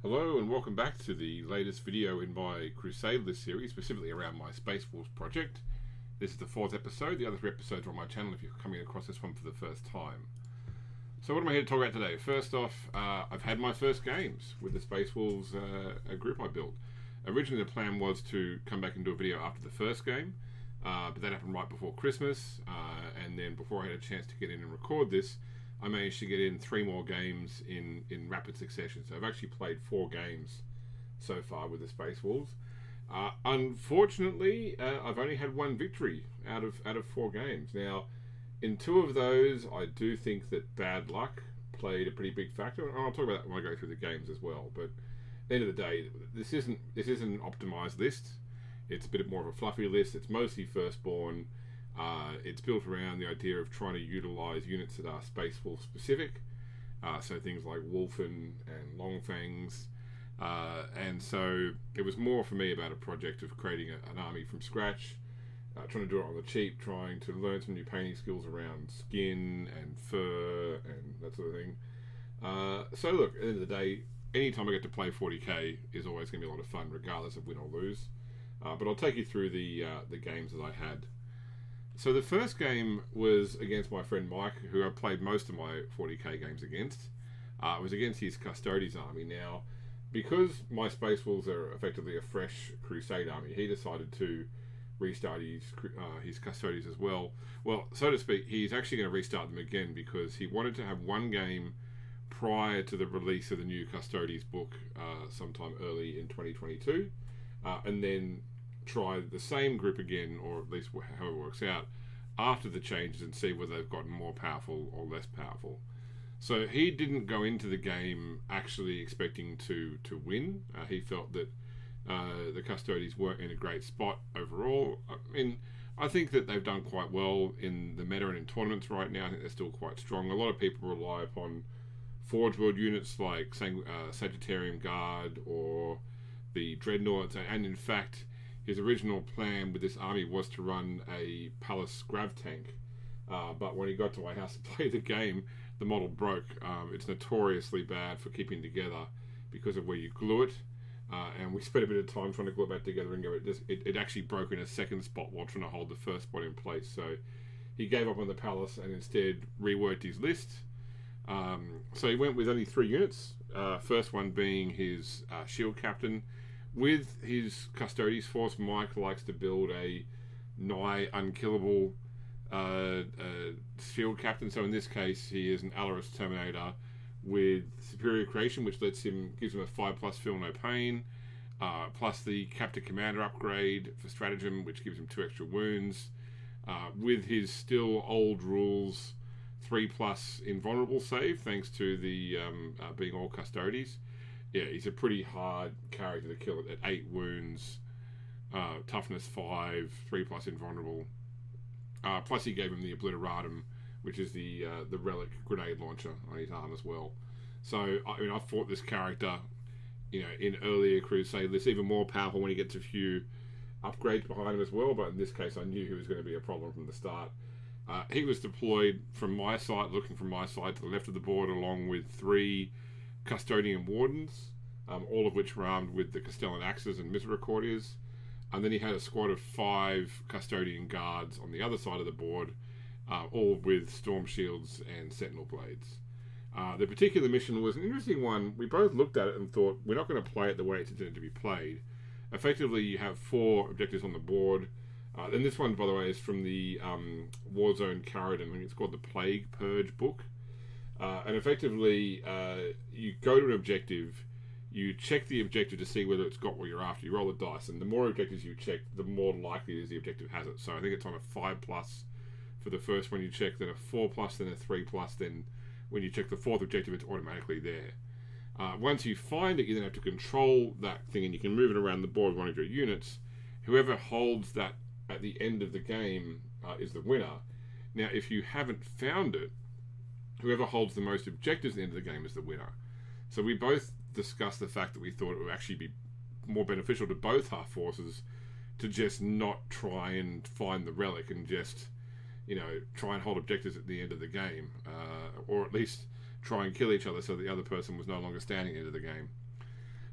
Hello and welcome back to the latest video in my Crusade list series, specifically around my Space Wolves project. This is the 4th episode. The other 3 episodes are on my channel if you're coming across this one for the first time. So what am I here to talk about today? First off, I've had my first games with the Space Wolves group I built. Originally the plan was to come back and do a video after the first game, but that happened right before Christmas, and then before I had a chance to get in and record this, I managed to get in 3 more games in rapid succession. So I've actually played 4 games so far with the Space Wolves. Unfortunately, I've only had 1 victory out of 4 games. Now, in 2 of those, I do think that bad luck played a pretty big factor, and I'll talk about that when I go through the games as well. But at the end of the day, this isn't an optimized list. It's a bit more of a fluffy list. It's mostly firstborn. It's built around the idea of trying to utilize units that are Space Wolf specific, so things like Wolfen and Longfangs, and so it was more for me about a project of creating an army from scratch, trying to do it on the cheap, trying to learn some new painting skills around skin and fur and that sort of thing. So look, at the end of the day, anytime I get to play 40k is always going to be a lot of fun, regardless of win or lose. But I'll take you through the games that I had. So the first game was against my friend Mike, who I played most of my 40k games against. It was against his Custodes army. Now, because my Space Wolves are effectively a fresh Crusade army, he decided to restart his Custodes as well. Well, so to speak, he's actually going to restart them again because he wanted to have 1 game prior to the release of the new Custodes book sometime early in 2022, and then try the same group again, or at least how it works out, after the changes and see whether they've gotten more powerful or less powerful. So he didn't go into the game actually expecting to win. He felt that the Custodes weren't in a great spot overall. I mean, I think that they've done quite well in the meta and in tournaments right now. I think they're still quite strong. A lot of people rely upon Forge World units like Sagittarium Guard or the Dreadnoughts, and in fact his original plan with this army was to run a Palace Grav tank, but when he got to my house to play the game, the model broke. It's notoriously bad for keeping together because of where you glue it, and we spent a bit of time trying to glue it back together, and it actually broke in a second spot while trying to hold the first spot in place. So he gave up on the Palace and instead reworked his list. So he went with only 3 units, first one being his shield captain. With his Custodes force, Mike likes to build a nigh unkillable shield captain. So in this case, he is an Alaris Terminator with superior creation, which gives him a 5+ feel no pain, plus the Captain Commander upgrade for stratagem, which gives him 2 extra wounds. With his still old rules, 3+ invulnerable save, thanks to the being all Custodes. Yeah, he's a pretty hard character to kill at 8 wounds, toughness 5, 3+ invulnerable. Plus he gave him the Obliteratum, which is the relic grenade launcher on his arm as well. So I mean, I fought this character, in earlier Crusade lists, even more powerful when he gets a few upgrades behind him as well. But in this case, I knew he was going to be a problem from the start. He was deployed from my side, looking from my side to the left of the board, along with 3 Custodian Wardens, all of which were armed with the Castellan Axes and Misericordias. And then he had a squad of 5 Custodian Guards on the other side of the board, all with Storm Shields and Sentinel Blades. The particular mission was an interesting one. We both looked at it and thought, we're not going to play it the way it's intended to be played. Effectively, you have 4 objectives on the board. And this one, by the way, is from the Warzone Caradon. I think it's called the Plague Purge book. And effectively, you go to an objective, you check the objective to see whether it's got what you're after. You roll the dice, and the more objectives you check, the more likely it is the objective has it. So I think it's on a 5+ for the first one you check, then a 4+, then a 3+, then when you check the 4th objective, it's automatically there. Once you find it, you then have to control that thing, and you can move it around the board with one of your units. Whoever holds that at the end of the game is the winner. Now, if you haven't found it, whoever holds the most objectives at the end of the game is the winner. So we both discussed the fact that we thought it would actually be more beneficial to both our forces to just not try and find the relic and just, try and hold objectives at the end of the game, or at least try and kill each other so the other person was no longer standing at the end of the game.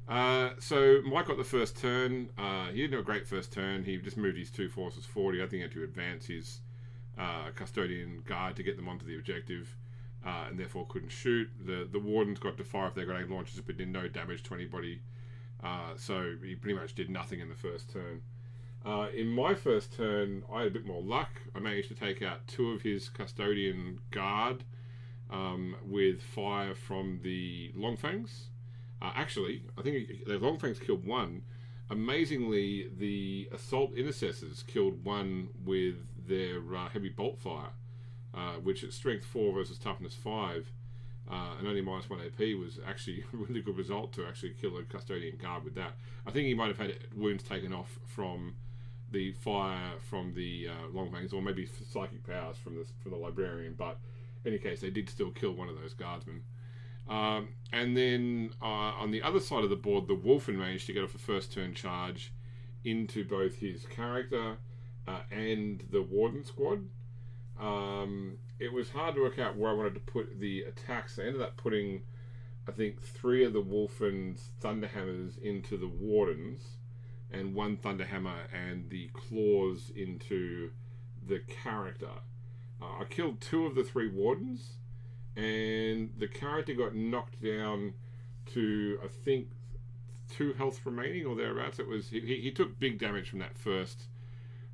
So Mike got the first turn. He didn't do a great first turn. He just moved his 2 forces forward. I think he had to advance his Custodian Guard to get them onto the objective, and therefore couldn't shoot. The Wardens got to fire off their grenade launchers, but did no damage to anybody. So he pretty much did nothing in the first turn. In my first turn, I had a bit more luck. I managed to take out 2 of his Custodian Guard with fire from the Longfangs. Actually, I think the Longfangs killed 1. Amazingly, the Assault Intercessors killed 1 with their heavy bolt fire, which at strength 4 versus toughness 5, and only -1 AP was actually a really good result to actually kill a Custodian Guard with that. I think he might have had wounds taken off from the fire from the Longfangs, or maybe psychic powers from the Librarian, but in any case, they did still kill one of those guardsmen. And then on the other side of the board, the Wolfen managed to get off a first turn charge into both his character and the Warden squad. It was hard to work out where I wanted to put the attacks. I ended up putting, I think, 3 of the Wolfen's Thunderhammers into the Wardens, and 1 Thunderhammer and the Claws into the character. I killed 2 of the 3 Wardens, and the character got knocked down to, I think, 2 health remaining or thereabouts. It was he took big damage from that first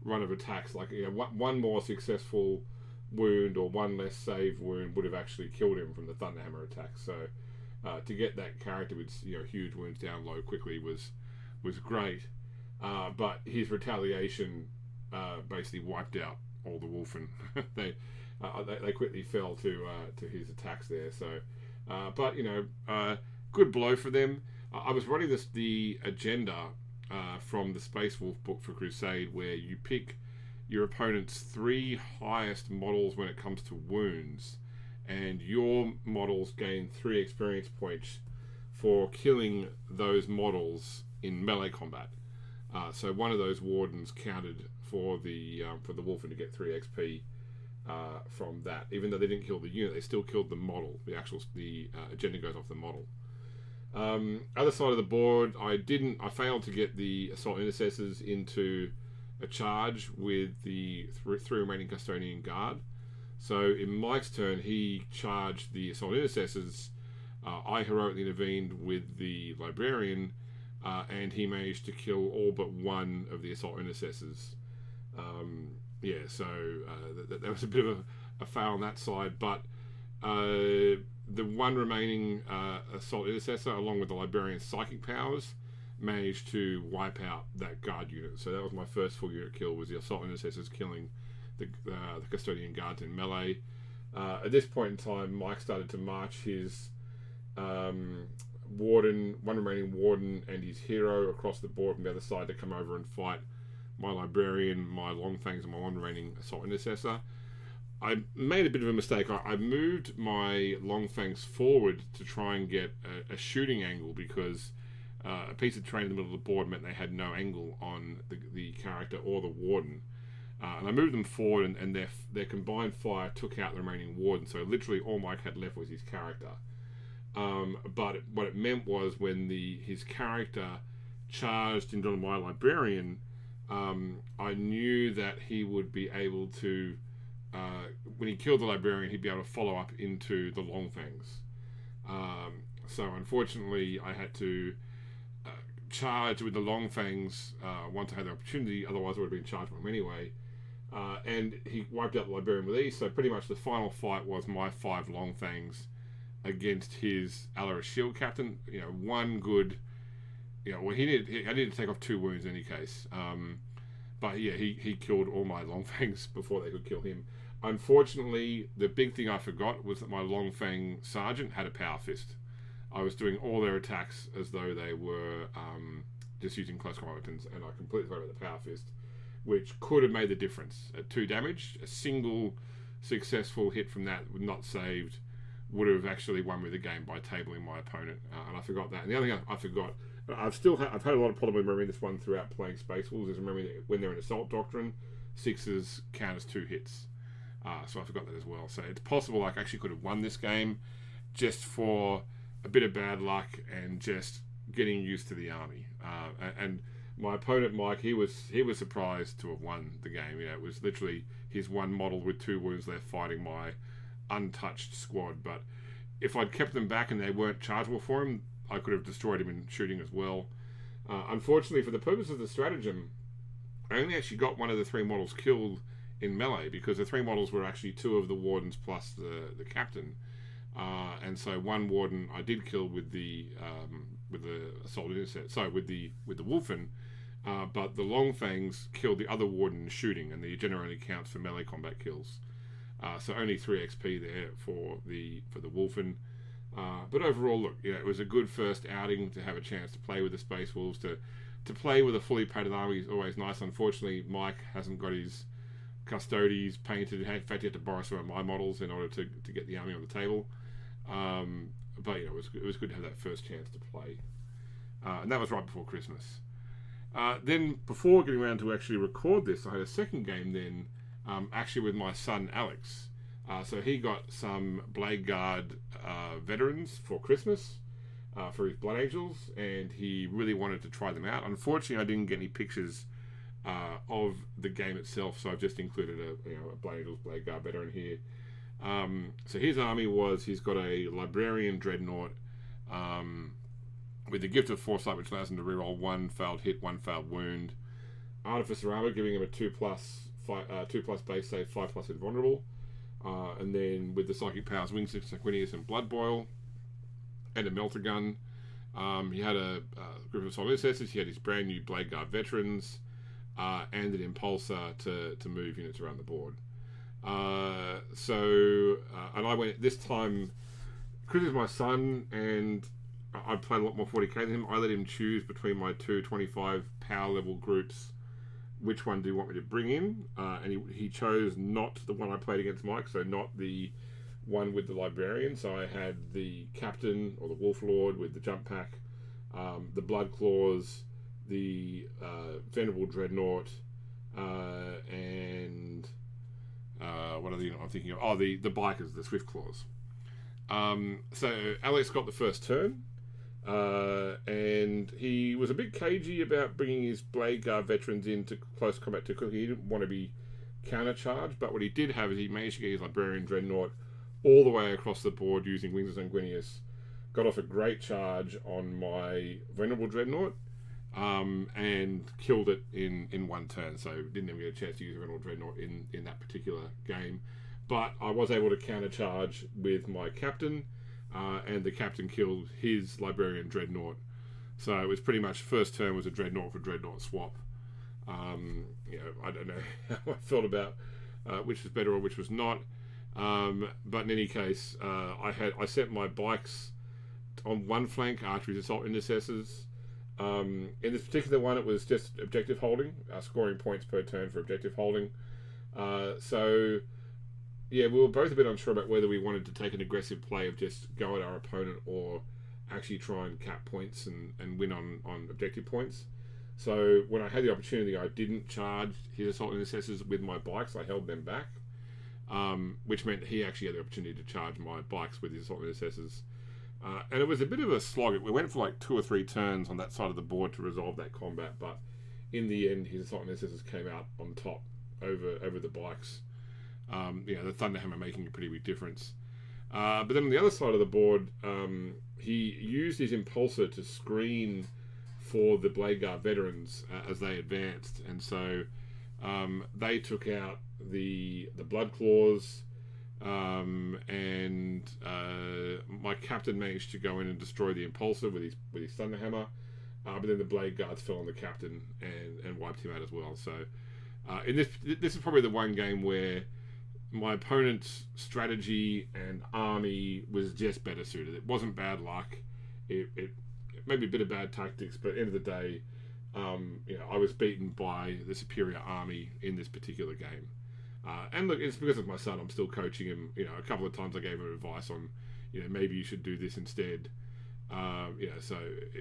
run of attacks. Like, you know, one more successful wound or 1 less save wound would have actually killed him from the Thunderhammer attack. So to get that character with, you know, huge wounds down low quickly was great. But his retaliation basically wiped out all the Wolfen. They quickly fell to his attacks there. So, but you know, good blow for them. I was running the agenda from the Space Wolf book for Crusade, where you pick your opponent's 3 highest models when it comes to wounds, and your models gain 3 experience points for killing those models in melee combat. So one of those Wardens counted for the Wolfen to get 3 XP. From that, even though they didn't kill the unit, they still killed the model. The agenda goes off the model. Other side of the board, I failed to get the Assault Intercessors into a charge with the 3 remaining Custodian Guard. So in Mike's turn, he charged the Assault Intercessors. I heroically intervened with the Librarian, and he managed to kill all but 1 of the Assault Intercessors. So that was a bit of a fail on that side, but the 1 remaining Assault Intercessor, along with the Librarian's psychic powers, managed to wipe out that guard unit. So that was my first full unit kill, was the Assault Intercessors killing the Custodian Guards in melee. At this point in time, Mike started to march his Warden, 1 remaining Warden, and his hero across the board from the other side to come over and fight my Librarian, my Longfangs, and my 1 remaining Assault Intercessor. I made a bit of a mistake. I moved my Longfangs forward to try and get a shooting angle, because a piece of terrain in the middle of the board meant they had no angle on the character or the Warden. And I moved them forward, and their combined fire took out the remaining Warden. So literally all Mike had left was his character. But what it meant was, when his character charged into my Librarian, I knew that he would be able to, when he killed the Librarian, he'd be able to follow up into the Longfangs. So unfortunately, I had to charge with the Longfangs once I had the opportunity. Otherwise, I would have been charged with him anyway. And he wiped out the Librarian with ease. So pretty much the final fight was my 5 Longfangs against his Alaris Shield Captain. You know, 1 good. You know, well, I needed to take off 2 wounds in any case. But yeah, he killed all my Longfangs before they could kill him. Unfortunately, the big thing I forgot was that my Longfang Sergeant had a Power Fist. I was doing all their attacks as though they were just using close combat weapons, and I completely forgot about the Power Fist, which could have made the difference. At 2 damage, a single successful hit from that, not saved, would have actually won me the game by tabling my opponent. And I forgot that. And the other thing I forgot, I've had a lot of problem remembering this one throughout playing Space Wolves, is remembering that when they're in Assault Doctrine, 6s count as 2 hits. So I forgot that as well. So it's possible I actually could have won this game just for a bit of bad luck and just getting used to the army. And my opponent Mike, he was surprised to have won the game. You know, it was literally his one model with 2 wounds left fighting my untouched squad. But if I'd kept them back and they weren't chargeable for him, I could have destroyed him in shooting as well. Unfortunately, for the purpose of the stratagem, I only actually got one of the 3 models killed in melee, because the 3 models were actually 2 of the wardens plus the captain. And so one warden I did kill with the assault intercept, with the Wolfen, but the Longfangs killed the other warden shooting, and the generally counts for melee combat kills. So only 3 XP there for the Wolfen. But overall, look, you know, it was a good first outing to have a chance to play with the Space Wolves. To play with a fully painted army is always nice. Unfortunately, Mike hasn't got his Custodes painted. In fact, he had to borrow some of my models in order to get the army on the table. But yeah, it was good to have that first chance to play. And that was right before Christmas. Then, before getting around to actually record this, I had a second game then, actually with my son Alex. So he got some Blade Guard veterans for Christmas for his Blood Angels, and he really wanted to try them out. Unfortunately, I didn't get any pictures of the game itself, so I've just included a Blood Angels Blade Guard veteran here. So his army he's got a Librarian Dreadnought with the Gift of Foresight, which allows him to reroll 1 failed hit, 1 failed wound. Artificer Armor, giving him a 2+ base save, 5+ invulnerable. And then with the Psychic Powers, Wings of Sanguinius and Blood Boil, and a Melter Gun. He had a group of solid intercessors. He had his brand new Blade Guard veterans, and an Impulsor to move units around the board. And I went this time. Chris is my son, and I played a lot more 40k than him. I let him choose between my 2 25 power level groups. Which one do you want me to bring in? And he chose not the one I played against Mike, so not the one with the Librarian. So I had the Captain, or the Wolf Lord, with the Jump Pack, the Blood Claws, the Venerable Dreadnought, and what are the I'm thinking of? Oh, the Bikers, the Swift Claws. So Alex got the first turn. And he was a bit cagey about bringing his Blade Guard veterans into close combat too quickly. He didn't want to be countercharged, but what he did have is he managed to get his Librarian Dreadnought all the way across the board using Wings of Sanguinius. Got off a great charge on my Venerable Dreadnought, and killed it in 1 turn. So didn't even get a chance to use Venerable Dreadnought in that particular game. But I was able to countercharge with my Captain. And the Captain killed his Librarian Dreadnought. So it was pretty much first turn was a Dreadnought for Dreadnought swap. I don't know how I felt about which was better or which was not. But in any case, I sent my bikes on one flank, Archery's Assault Intercessors. In this particular one, it was just objective holding, scoring points per turn for objective holding. Yeah, we were both a bit unsure about whether we wanted to take an aggressive play of just go at our opponent or actually try and cap points and win on objective points. So when I had the opportunity, I didn't charge his Assault Intercessors with my bikes. I held them back, which meant he actually had the opportunity to charge my bikes with his Assault Intercessors. And it was a bit of a slog. We went for like 2 or 3 turns on that side of the board to resolve that combat, but in the end, his Assault Intercessors came out on top over the bikes. The Thunderhammer making a pretty big difference. But then on the other side of the board, he used his Impulsor to screen for the Blade Guard veterans as they advanced, and so they took out the Blood Claws, and my Captain managed to go in and destroy the Impulsor with his Thunderhammer, but then the Blade Guards fell on the Captain and wiped him out as well. So this is probably the one game where my opponent's strategy and army was just better suited. It wasn't bad luck. It may be a bit of bad tactics, but at the end of the day, I was beaten by the superior army in this particular game. And look, it's because of my son. I'm still coaching him. A couple of times I gave him advice on, maybe you should do this instead. So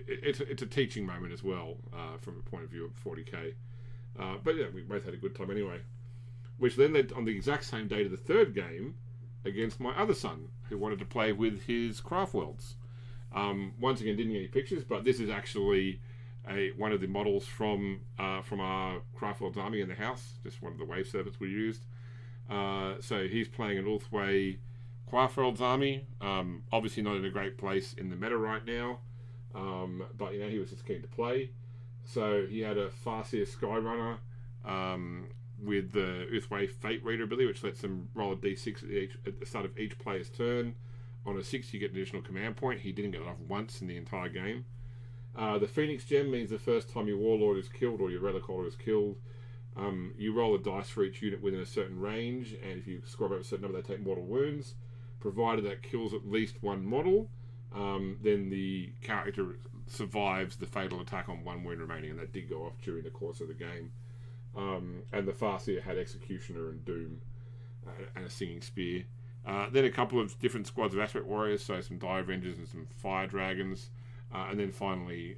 it's a teaching moment as well from a point of view of 40k. But yeah, we both had a good time anyway. Which then led on the exact same day to the third game against my other son, who wanted to play with his Craftworlds. Once again, didn't get any pictures, but this is actually one of the models from our Craftworlds army in the house, just one of the wave servants we used. So he's playing an Ulthway Craftworlds army. Obviously not in a great place in the meta right now, but he was just keen to play. So he had a Farseer Skyrunner with the Ulthway Fate Reader ability, which lets them roll a d6 at the start of each player's turn. On a 6, you get an additional command point. He didn't get it off once in the entire game. The Phoenix Gem means the first time your Warlord is killed or your Relic Holder is killed, you roll a dice for each unit within a certain range, and if you score above a certain number, they take mortal wounds. Provided that kills at least one model, then the character survives the fatal attack on one wound remaining, and that did go off during the course of the game. And the Farseer had Executioner and Doom and a Singing Spear. Then a couple of different squads of Aspect Warriors, so some Die Avengers and some Fire Dragons, and then finally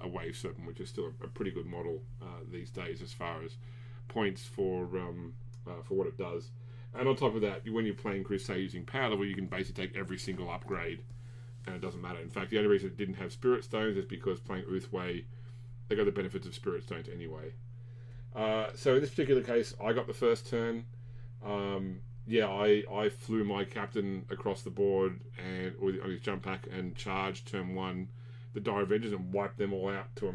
a Wave Serpent, which is still a pretty good model these days as far as points for what it does. And on top of that, when you're playing Crusade using power level, you can basically take every single upgrade, and it doesn't matter. In fact, the only reason it didn't have Spirit Stones is because playing Ulthway, they got the benefits of Spirit Stones anyway. So in this particular case, I got the first turn. I flew my captain across the board and on his jump pack and charged turn 1 the Die Avengers and wiped them all out to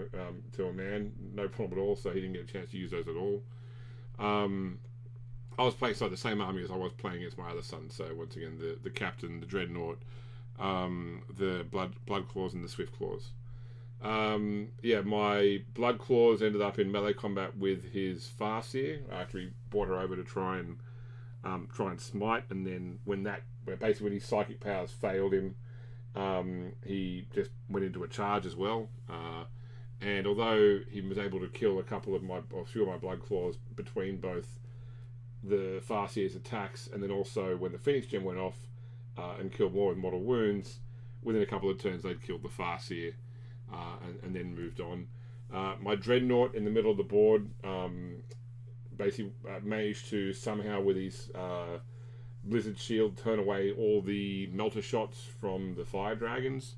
a man. No problem at all, so he didn't get a chance to use those at all. I was playing the same army as I was playing against my other son, so once again the captain, the Dreadnought, the Blood Claws and the Swift Claws. My Blood Claws ended up in melee combat with his Farseer after he brought her over to try and smite, and then when his psychic powers failed him, he just went into a charge as well. And although he was able to kill a few of my Blood Claws between both the Farseer's attacks and then also when the Phoenix Gem went off and killed more with mortal wounds, within a couple of turns they'd killed the Farseer and then moved on. My Dreadnought in the middle of the board basically managed to somehow with his Blizzard Shield turn away all the melter shots from the Fire Dragons,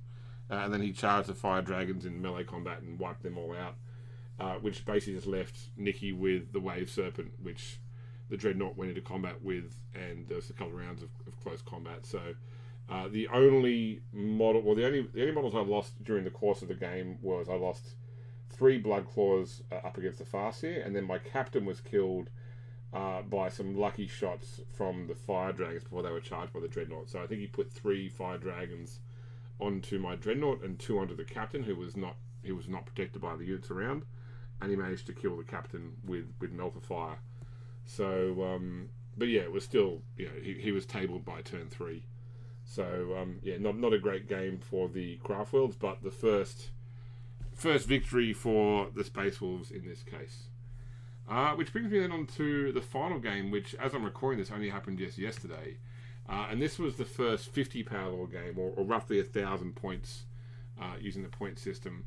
and then he charged the Fire Dragons in melee combat and wiped them all out, which basically just left Nicky with the Wave Serpent, which the Dreadnought went into combat with, and there was a couple of rounds of close combat. So the only models I lost during the course of the game was I lost 3 Blood Claws up against the Farseer, and then my captain was killed by some lucky shots from the Fire Dragons before they were charged by the Dreadnought. So I think he put 3 Fire Dragons onto my Dreadnought and 2 onto the captain, who was not protected by the units around, and he managed to kill the captain with Melter Fire. So, but yeah, it was still, he was tabled by turn 3. So, not a great game for the Craftworlds, but the first victory for the Space Wolves in this case. Which brings me then on to the final game, which, as I'm recording this, only happened just yesterday. And this was the first 50 power law game, or roughly 1,000 points using the point system.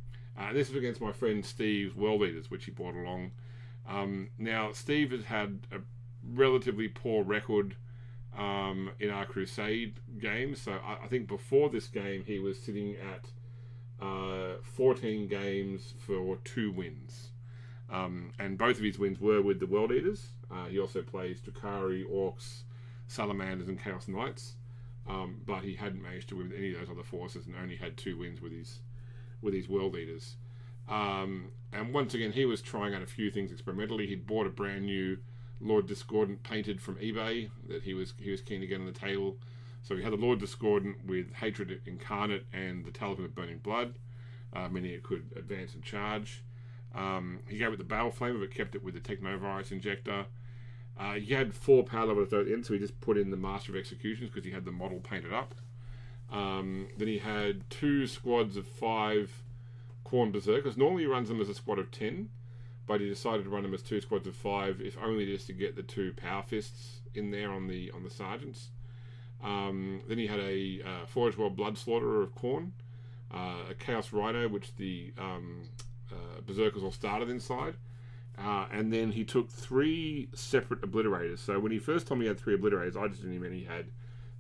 This was against my friend Steve's World Eaters, which he brought along. Now, Steve has had a relatively poor record in our Crusade games. So I think before this game, he was sitting at 14 games for 2 wins. And both of his wins were with the World Eaters. He also plays Drakari, Orcs, Salamanders and Chaos Knights. But he hadn't managed to win with any of those other forces and only had 2 wins with his World Eaters. And once again, he was trying out a few things experimentally. He'd bought a brand new Lord Discordant painted from eBay that he was keen to get on the table. So he had the Lord Discordant with Hatred Incarnate and the Talisman of Burning Blood, meaning it could advance and charge. He gave it the Battle Flamer, but kept it with the Technovirus Injector. He had 4 power levels at the end, so he just put in the Master of Executions because he had the model painted up. Then he had 2 squads of 5 Khorne Berserkers. Normally he runs them as a squad of 10, but he decided to run them as 2 squads of 5, if only just to get the 2 Power Fists in there on the Sergeants. Then he had a Forge World Blood Slaughterer of Khorne, a Chaos Rhino, which the Berserkers all started inside, and then he took 3 separate Obliterators. So when he first told me he had 3 Obliterators, I just didn't mean he had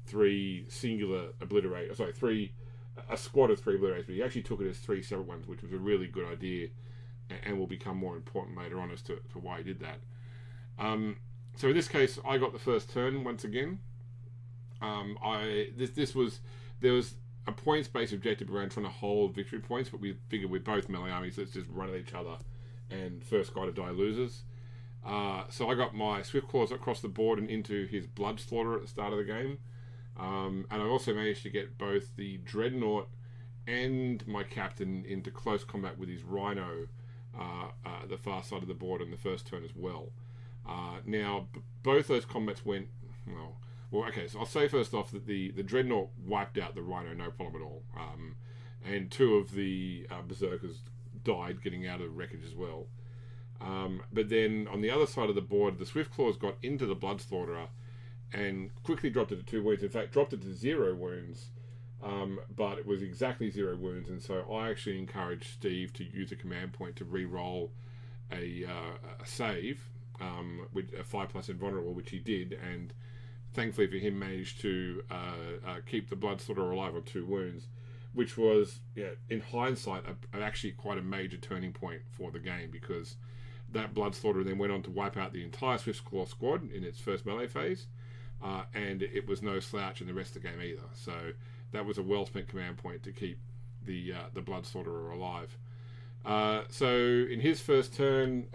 3 singular Obliterators. Sorry, 3 a squad of 3 Blue Rays, but he actually took it as 3 separate ones, which was a really good idea, and will become more important later on as to why he did that. So in this case, I got the first turn once again. There was a points-based objective around trying to hold victory points, but we figured with both melee armies, let's just run at each other, and first guy to die loses. So I got my Swift Claws across the board and into his Blood Slaughter at the start of the game. And I also managed to get both the Dreadnought and my Captain into close combat with his Rhino, the far side of the board on the first turn as well. Now, both those combats went, well, okay, so I'll say first off that the Dreadnought wiped out the Rhino no problem at all. And 2 of the Berserkers died getting out of wreckage as well. But then on the other side of the board, the Swift Claws got into the Blood Slaughterer and quickly dropped it to 2 wounds. In fact, dropped it to 0 wounds, but it was exactly 0 wounds. And so I actually encouraged Steve to use a command point to re-roll a save, with a 5+ invulnerable, which he did, and thankfully for him managed to keep the Blood Slaughterer alive on 2 wounds, which was, in hindsight, actually quite a major turning point for the game, because that Blood Slaughterer then went on to wipe out the entire Swift Claw squad in its first melee phase, and it was no slouch in the rest of the game either. So that was a well-spent command point to keep the Blood Slaughterer alive. So in his first turn,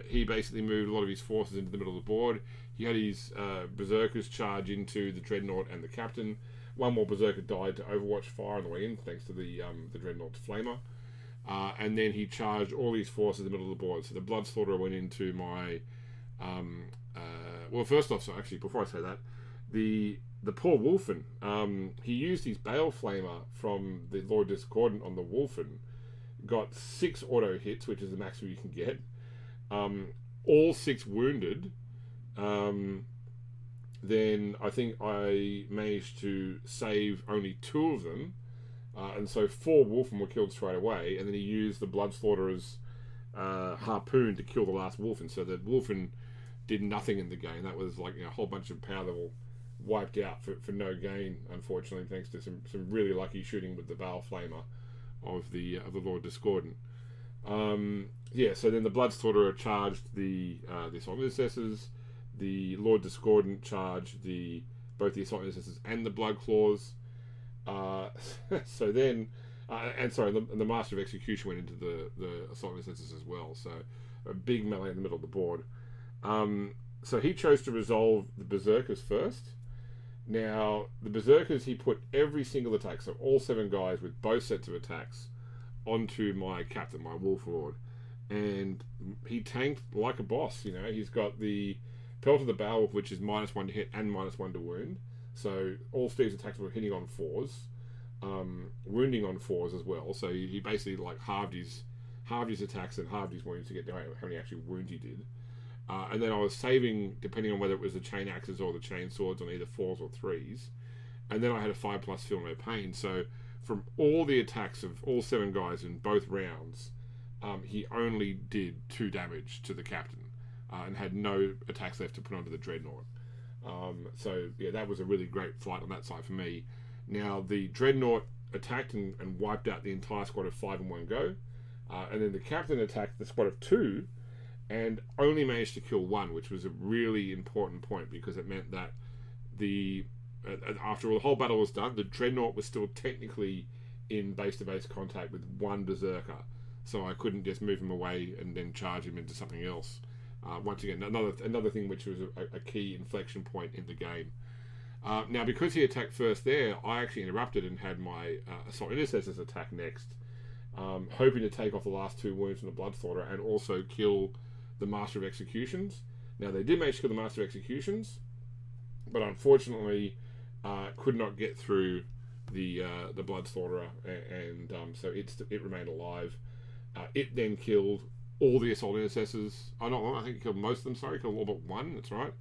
he basically moved a lot of his forces into the middle of the board. He had his Berserkers charge into the Dreadnought and the Captain. One more Berserker died to Overwatch fire on the way in, thanks to the Dreadnaught's Flamer. And then he charged all his forces in the middle of the board. So the Blood Slaughterer went into my... well, first off, so actually, before I say that, the poor Wolfen, he used his Bale Flamer from the Lord Discordant on the Wolfen, got 6 auto hits, which is the maximum you can get, all 6 wounded. Then I think I managed to save only 2 of them, and so 4 Wolfen were killed straight away, and then he used the Blood Slaughterer's harpoon to kill the last Wolfen, so the Wolfen did nothing in the game. That was like a whole bunch of power level wiped out for no gain, unfortunately, thanks to some really lucky shooting with the Bale Flamer of the Lord Discordant. So then the Blood Slaughterer charged the Assault Intercessors. The Lord Discordant charged both the Assault Intercessors and the Blood Claws. So then, the Master of Execution went into the Assault Intercessors as well. So a big melee in the middle of the board. So he chose to resolve the Berserkers first. Now, the Berserkers, he put every single attack, so all 7 guys with both sets of attacks, onto my Captain, my Wolf Lord. And he tanked like a boss, He's got the Pelt of the Beowulf, which is -1 to hit and -1 to wound. So all Steve's attacks were hitting on 4s, wounding on 4s as well. So he basically halved his attacks and halved his wounds to get down how many actual wounds he did. And then I was saving, depending on whether it was the chain axes or the chain swords, on either 4s or 3s. And then I had a 5+ feel no pain. So from all the attacks of all 7 guys in both rounds, he only did 2 damage to the Captain, and had no attacks left to put onto the Dreadnought. That was a really great fight on that side for me. Now, the Dreadnought attacked and wiped out the entire squad of 5 in one go. And then the Captain attacked the squad of 2 and only managed to kill 1, which was a really important point, because it meant that after the whole battle was done, the Dreadnought was still technically in base-to-base contact with 1 Berserker. So I couldn't just move him away and then charge him into something else. Once again, another thing which was a key inflection point in the game. Now, because he attacked first there, I actually interrupted and had my Assault Intercessors attack next, hoping to take off the last 2 wounds from the Blood Slaughterer and also kill the Master of Executions. Now, they did manage to kill the Master of Executions, but unfortunately could not get through the Blood Slaughterer, and so it remained alive. It then killed all the Assault Intercessors. I think it killed most of them, killed all but 1, that's right.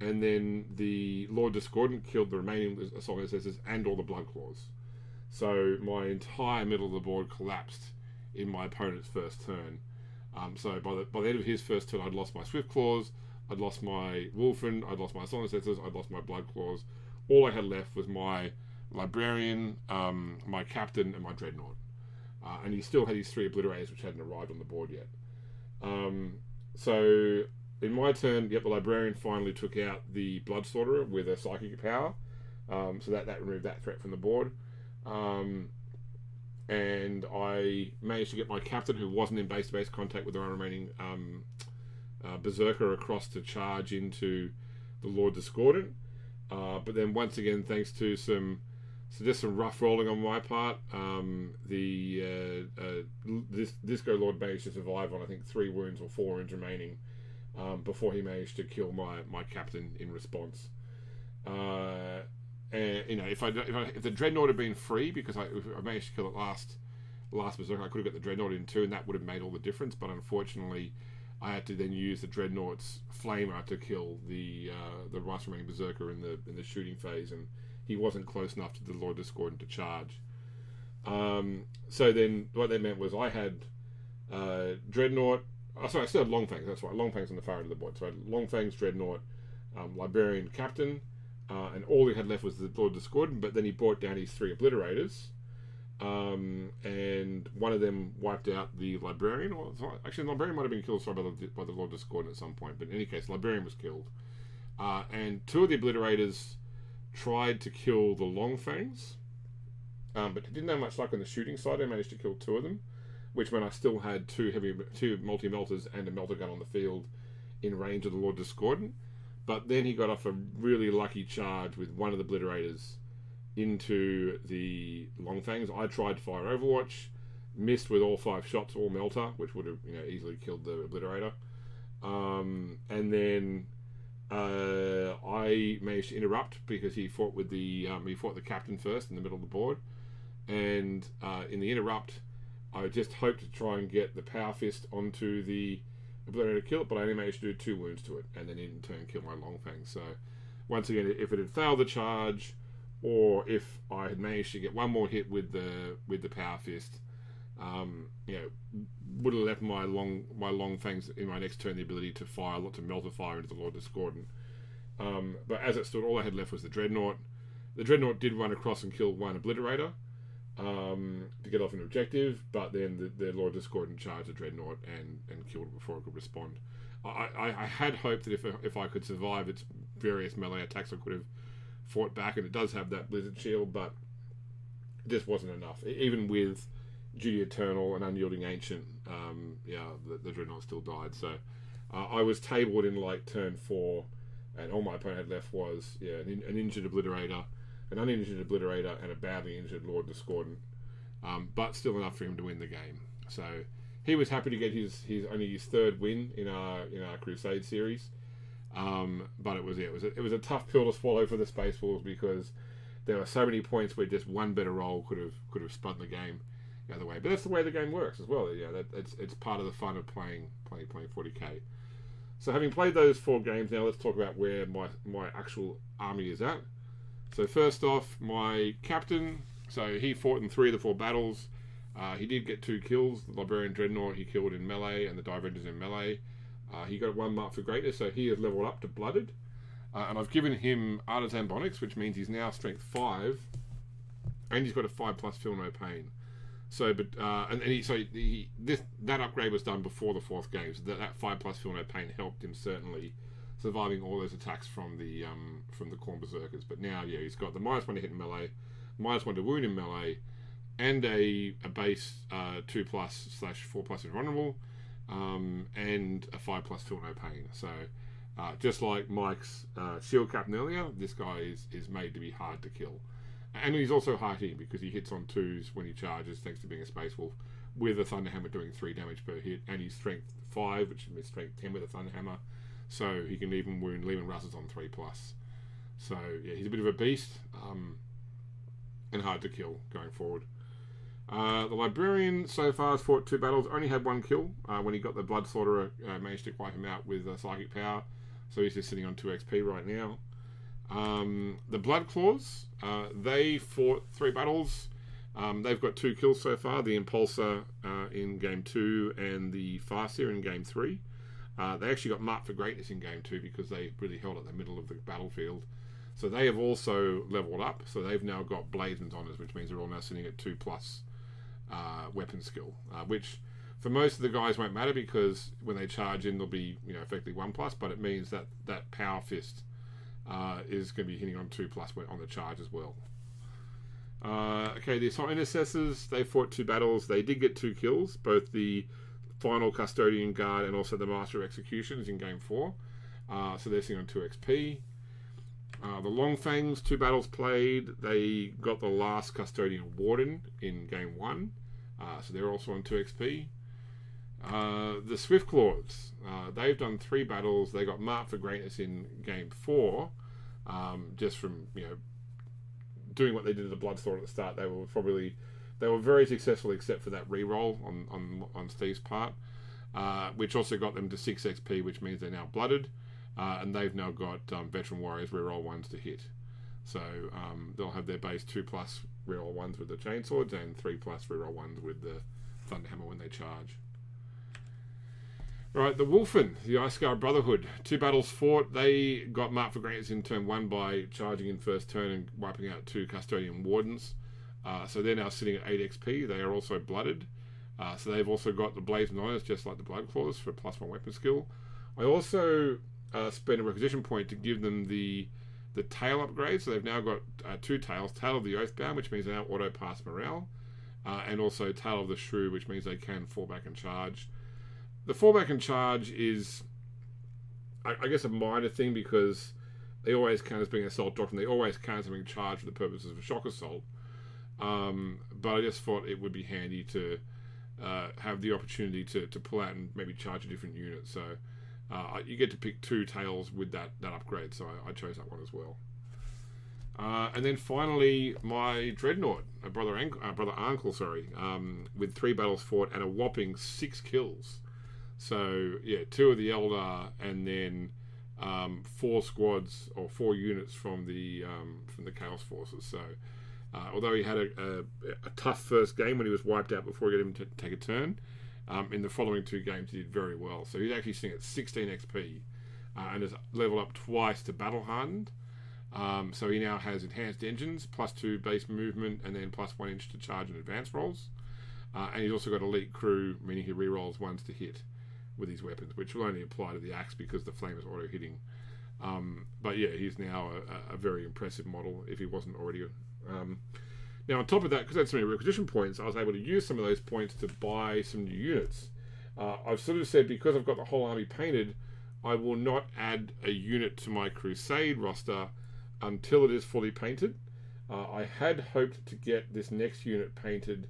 And then the Lord Discordant killed the remaining Assault Intercessors and all the Blood Claws. So my entire middle of the board collapsed in my opponent's first turn. So by the end of his first turn, I'd lost my Swift Claws, I'd lost my Wolfen, I'd lost my Assault Intercessors, I'd lost my Blood Claws. All I had left was my Librarian, my Captain, and my Dreadnought. And he still had his 3 Obliterators, which hadn't arrived on the board yet. So in my turn, the Librarian finally took out the Blood Slaughterer with a Psychic Power. So that removed that threat from the board. And I managed to get my Captain, who wasn't in base-to-base contact with the remaining Berserker, across to charge into the Lord Discordant. But then once again, thanks to just some rough rolling on my part, this Disco Lord managed to survive on, I think, 3 wounds or 4 wounds remaining, before he managed to kill my Captain in response. And if the Dreadnought had been free, because I managed to kill it last Berserker, I could have got the Dreadnought in too, and that would have made all the difference. But unfortunately, I had to then use the Dreadnought's Flamer to kill the last remaining Berserker in the shooting phase, and he wasn't close enough to the Lord Discordant to charge. So then what that meant was I had Dreadnought. I still had Longfangs. That's right, Longfangs on the far end of the board. So I had Longfangs, Dreadnought, Librarian, Captain. And all he had left was the Lord Discordant, but then he brought down his 3 Obliterators, and one of them wiped out the Librarian. Actually, the Librarian might have been killed by the Lord Discordant at some point, but in any case, Librarian was killed. And 2 of the Obliterators tried to kill the Longfangs, but didn't have much luck on the shooting side. I managed to kill 2 of them, which meant I still had 2 multi-melters and a melter gun on the field in range of the Lord Discordant. But then he got off a really lucky charge with one of the Obliterators into the Longfangs. I tried to fire Overwatch, missed with all 5 shots, all melter, which would have easily killed the Obliterator. And then I managed to interrupt because he fought with the Captain first in the middle of the board. And in the interrupt, I just hoped to try and get the Power Fist onto the Obliterator to kill it, but I only managed to do 2 wounds to it, and then in turn kill my Longfang. So once again, if it had failed the charge, or if I had managed to get one more hit with the Power Fist, would have left my Longfangs in my next turn the ability to melter fire into the Lord Discordant. But as it stood, all I had left was the Dreadnought. The Dreadnought did run across and kill one Obliterator to get off an objective, but then the Lord Discordant charged the Dreadnought and killed it before it could respond. I had hoped that if I could survive its various melee attacks, I could have fought back, and it does have that Blizzard Shield, but it just wasn't enough. Even with Duty Eternal and Unyielding Ancient, the Dreadnought still died. So I was tabled in turn 4, and all my opponent had left was an injured Obliterator, an uninjured Obliterator, and a badly injured Lord Discordant, but still enough for him to win the game. So he was happy to get his 3rd win in our Crusade series. But it was a tough pill to swallow for the Space Wolves, because there were so many points where just one better roll could have spun the game the other way. But that's the way the game works as well. It's part of the fun of playing 40k. So having played those 4 games, now let's talk about where my actual army is at. So first off, my Captain. So he fought in 3 of the 4 battles. He did get 2 kills. The Librarian Dreadnought he killed in melee, and the Divergence in melee. He got 1 mark for greatness, so he has leveled up to Blooded. And I've given him Artisan Bonics, which means he's now Strength 5, and he's got a 5+ Feel No Pain. So, but that upgrade was done before the 4th game, so that 5+ Feel No Pain helped him certainly surviving all those attacks from the Khorne Berserkers. But now, he's got the -1 to hit in melee, -1 to wound in melee, and a base 2+/4+ invulnerable, and a 5+ Feel No Pain. So just like Mike's Shield Captain earlier, this guy is made to be hard to kill. And he's also hard hitting because he hits on 2s when he charges, thanks to being a Space Wolf, with a Thunderhammer doing 3 damage per hit, and he's Strength 5, which is Strength 10 with a Thunderhammer, so he can even wound Lehman Russes on 3+. So he's a bit of a beast, and hard to kill going forward. The Librarian so far has fought 2 battles, only had 1 kill when he got the Blood Slaughterer, managed to wipe him out with Psychic Power, so he's just sitting on 2 XP right now. The Blood Claws, they fought 3 battles. They've got 2 kills so far, the Impulsor in Game 2 and the Farseer in Game 3. They actually got marked for greatness in Game 2 because they really held at the middle of the battlefield. So they have also leveled up. So they've now got blazons on us, which means they're all now sitting at 2+ weapon skill, which for most of the guys won't matter because when they charge in, they'll be effectively 1+. But it means that that power fist is going to be hitting on 2+ on the charge as well. Okay, the Assault Intercessors, they fought 2 battles. They did get 2 kills, both the final Custodian Guard and also the Master of Executions in Game 4. So they're sitting on 2 XP. The Longfangs, 2 battles played. They got the last Custodian Warden in Game 1. So they're also on 2 XP. The Swiftclaws, they've done 3 battles. They got marked for greatness in Game 4, just from doing what they did at the Bloodthorn at the start. They were very successful, except for that reroll on Steve's part, which also got them to 6 XP, which means they're now blooded, and they've now got Veteran Warriors reroll 1s to hit. So they'll have their base 2+ reroll 1s with the Chainswords and 3+ reroll 1s with the Thunderhammer when they charge. Right, the Wolfen, the Iceguard Brotherhood, 2 battles fought. They got marked for greatness in turn 1 by charging in first turn and wiping out 2 Custodian Wardens. So they're now sitting at 8 XP. They are also blooded. So they've also got the Blazing Honors, just like the Bloodclaws, for +1 weapon skill. I also spent a requisition point to give them the tail upgrade. So they've now got 2 tails. Tail of the Oathbound, which means they now auto-pass morale. And also Tail of the Shrew, which means they can fall back and charge. The fallback and charge is, I guess, a minor thing because they always count as being assault doctrine. They always count as being charged for the purposes of a shock assault. But I just thought it would be handy to have the opportunity to pull out and maybe charge a different unit. So you get to pick 2 tails with that upgrade. So I chose that one as well. And then finally, my Dreadnought, Brother Uncle, with 3 battles fought and a whopping 6 kills. So yeah, 2 of the Eldar, and then 4 squads or 4 units from the Chaos Forces. So although he had a tough first game when he was wiped out before he got him to take a turn, in the following 2 games he did very well. So he's actually sitting at 16 XP and has leveled up twice to Battle Hardened. So he now has enhanced engines, +2 base movement, and then +1 inch to charge and advance rolls. And he's also got elite crew, meaning he rerolls 1s to hit with his weapons, which will only apply to the axe because the flame is auto hitting. But yeah, he's now a very impressive model if he wasn't already. Now on top of that, because I had so many requisition points, I was able to use some of those points to buy some new units. I've sort of said, because I've got the whole army painted, I will not add a unit to my Crusade roster until it is fully painted. I had hoped to get this next unit painted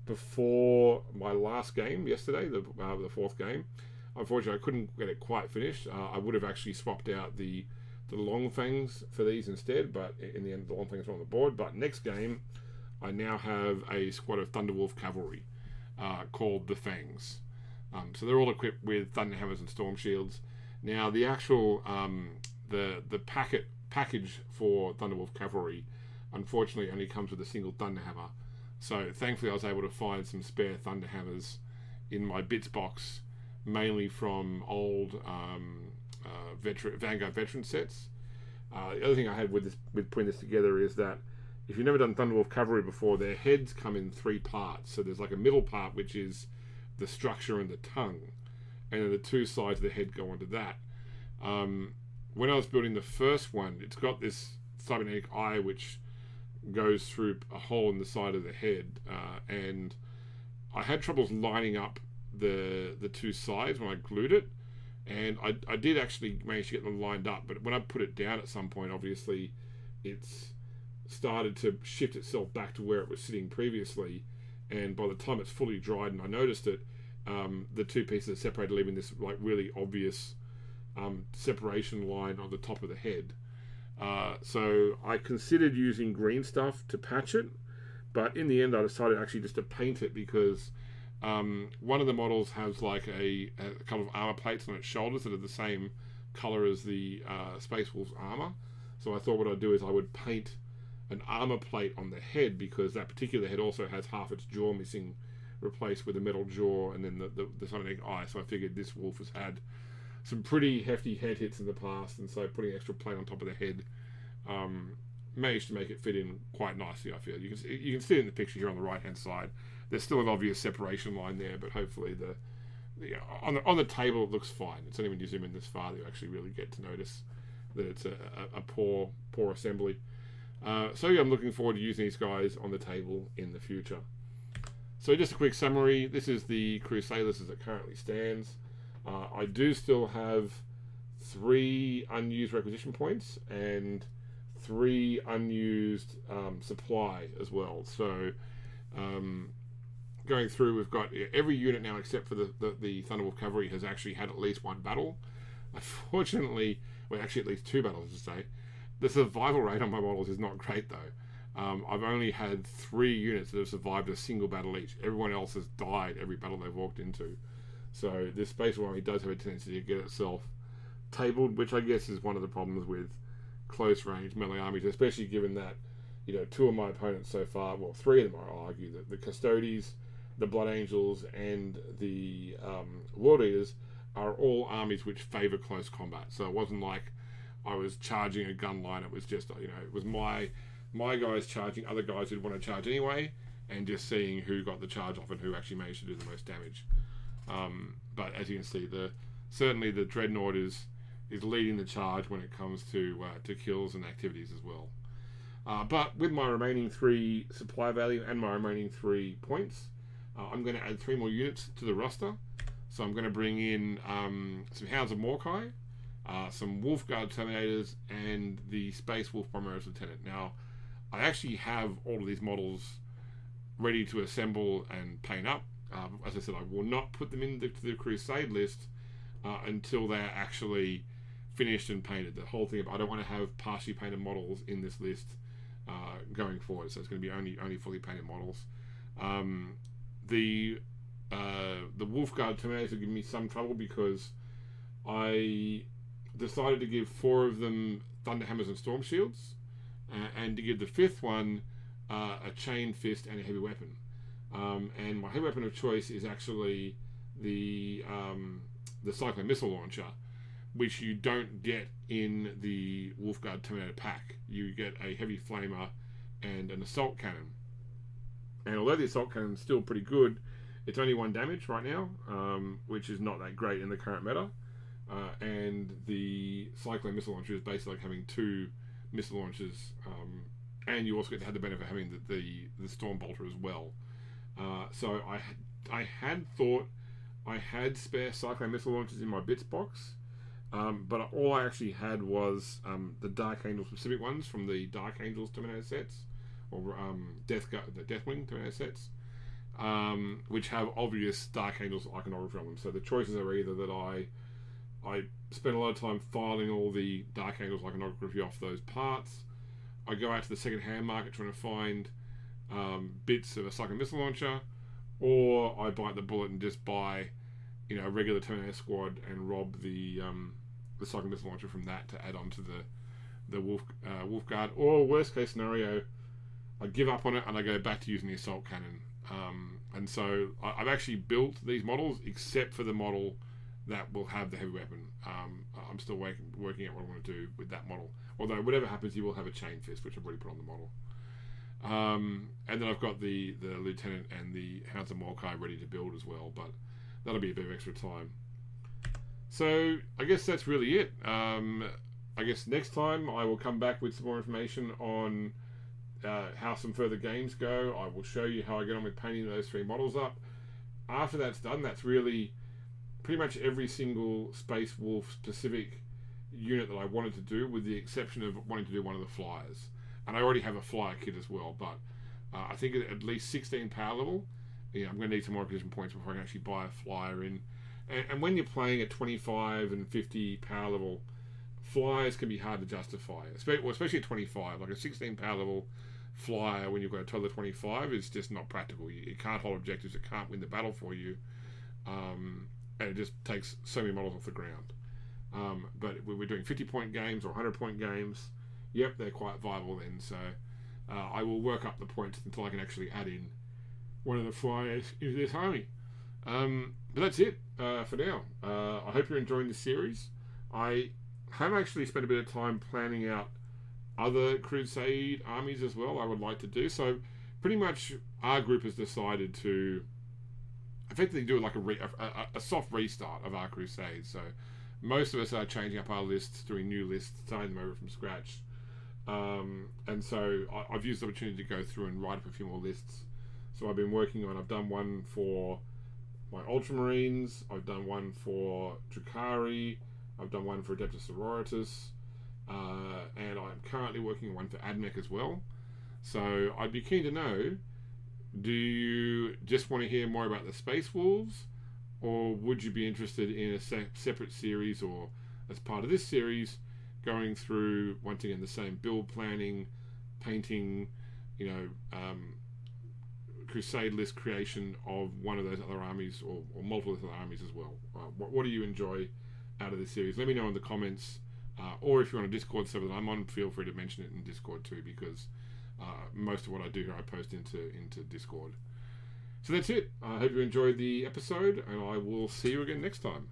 before my last game yesterday, the 4th game. Unfortunately, I couldn't get it quite finished. I would have actually swapped out the Longfangs for these instead, but in the end, the Longfangs were on the board. But next game, I now have a squad of Thunderwolf Cavalry called the Fangs. So they're all equipped with Thunderhammers and Storm Shields. Now, the actual the package for Thunderwolf Cavalry, unfortunately, only comes with a single Thunderhammer. So thankfully I was able to find some spare Thunderhammers in my bits box, mainly from old Vanguard veteran sets. The other thing I had with putting this together is that if you've never done Thunderwolf Cavalry before, their heads come in 3 parts. So there's like a middle part, which is the structure and the tongue, and then the 2 sides of the head go onto that. When I was building the first one, it's got this cybernetic eye which goes through a hole in the side of the head, and I had troubles lining up the 2 sides when I glued it, and I did actually manage to get them lined up, but when I put it down at some point, obviously it's started to shift itself back to where it was sitting previously, and by the time it's fully dried and I noticed it, the 2 pieces are separated, leaving this like really obvious separation line on the top of the head. So I considered using green stuff to patch it, but in the end I decided actually just to paint it because one of the models has like a couple of armor plates on its shoulders that are the same color as the Space Wolves armor. So I thought what I'd do is I would paint an armor plate on the head, because that particular head also has half its jaw missing, replaced with a metal jaw and then the cybernetic eye. So I figured this wolf has had some pretty hefty head hits in the past, and so putting an extra plate on top of the head managed to make it fit in quite nicely. I feel you can see it in the picture here on the right hand side. There's still an obvious separation line there, but hopefully on the table it looks fine. It's only when you zoom in this far that you actually really get to notice that it's a poor assembly. So yeah, I'm looking forward to using these guys on the table in the future. So just a quick summary. This is the Crusade list as it currently stands. I do still have 3 unused requisition points and 3 unused supply as well. So going through, we've got every unit now except for the Thunderwolf Cavalry has actually had at least 1 battle. Unfortunately, well, actually at least 2 battles to say. The survival rate on my models is not great though. I've only had 3 units that have survived a single battle each. Everyone else has died every battle they've walked into. So this Space Wolf Army does have a tendency to get itself tabled, which I guess is one of the problems with close range melee armies, especially given that 2 of my opponents so far, well 3 of them I'll argue, that the Custodes, the Blood Angels, and the World Eaters are all armies which favour close combat. So it wasn't like I was charging a gun line. It was just it was my guys charging other guys who'd want to charge anyway, and just seeing who got the charge off and who actually managed to do the most damage. But as you can see, certainly the Dreadnought is leading the charge when it comes to kills and activities as well. But with my remaining 3 supply value and my remaining 3 points, I'm going to add 3 more units to the roster. So I'm going to bring in some Hounds of Mordecai, some Wolf Guard Terminators, and the Space Wolf Primaris Lieutenant. Now, I actually have all of these models ready to assemble and paint up. As I said, I will not put them into the Crusade list until they're actually finished and painted. The whole thing, I don't want to have partially painted models in this list going forward. So it's going to be only fully painted models. The Wolf Guard Terminators are giving me some trouble because I decided to give 4 of them Thunder Hammers and Storm Shields, and to give the 5th one a Chain Fist and a heavy weapon. And my heavy weapon of choice is actually the Cyclone Missile Launcher, which you don't get in the Wolfguard Terminator pack. You get a heavy flamer and an assault cannon. And although the assault cannon is still pretty good, it's only 1 damage right now, which is not that great in the current meta. And the Cyclone Missile Launcher is basically like having 2 missile launchers, and you also get to have the benefit of having the Storm Bolter as well. So I had thought I had spare Cyclone Missile Launchers in my bits box, but all I actually had was the Dark Angel specific ones from the Dark Angels Terminator sets, or the Deathwing Terminator sets, which have obvious Dark Angels iconography on them. So the choices are either that I spend a lot of time filing all the Dark Angels iconography off those parts, I go out to the second-hand market trying to find bits of a Cyclone Missile Launcher, or I bite the bullet and just buy a regular Terminator squad and rob the Cyclone Missile Launcher from that to add on to the Wolf Guard. Or worst case scenario, I give up on it and I go back to using the assault cannon. And so I've actually built these models except for the model that will have the heavy weapon. I'm still working out what I want to do with that model. Although whatever happens, you will have a Chain Fist, which I've already put on the model. And then I've got the Lieutenant and the Hounds of Mordecai ready to build as well, but that'll be a bit of extra time. So I guess that's really it. I guess next time I will come back with some more information on how some further games go. I will show you how I get on with painting those 3 models up. After that's done, that's really pretty much every single Space Wolf specific unit that I wanted to do, with the exception of wanting to do one of the flyers. And I already have a flyer kit as well, but I think at least 16 power level, I'm going to need some more acquisition points before I can actually buy a flyer in. And when you're playing at 25 and 50 power level, flyers can be hard to justify, especially at 25. Like a 16 power level flyer when you've got a total of 25 is just not practical. It can't hold objectives, it can't win the battle for you, and it just takes so many models off the ground. But we're doing 50-point games or 100-point games. Yep, they're quite viable then. So I will work up the points until I can actually add in one of the flyers into this army. But that's it for now. I hope you're enjoying the series. I have actually spent a bit of time planning out other Crusade armies as well I would like to do. So pretty much our group has decided to effectively do like a soft restart of our Crusades. So most of us are changing up our lists, doing new lists, starting them over from scratch. And so I've used the opportunity to go through and write up a few more lists. So I've been I've done one for my Ultramarines, I've done one for Drukhari, I've done one for Adeptus Sororitas, and I'm currently working on one for AdMech as well. So I'd be keen to know, do you just want to hear more about the Space Wolves, or would you be interested in a separate series, or as part of this series, going through, once again, the same build planning, painting, Crusade list creation of one of those other armies, or multiple other armies as well? What do you enjoy out of this series? Let me know in the comments, or if you're on a Discord server that I'm on, feel free to mention it in Discord too, because most of what I do here I post into Discord. So that's it. I hope you enjoyed the episode, and I will see you again next time.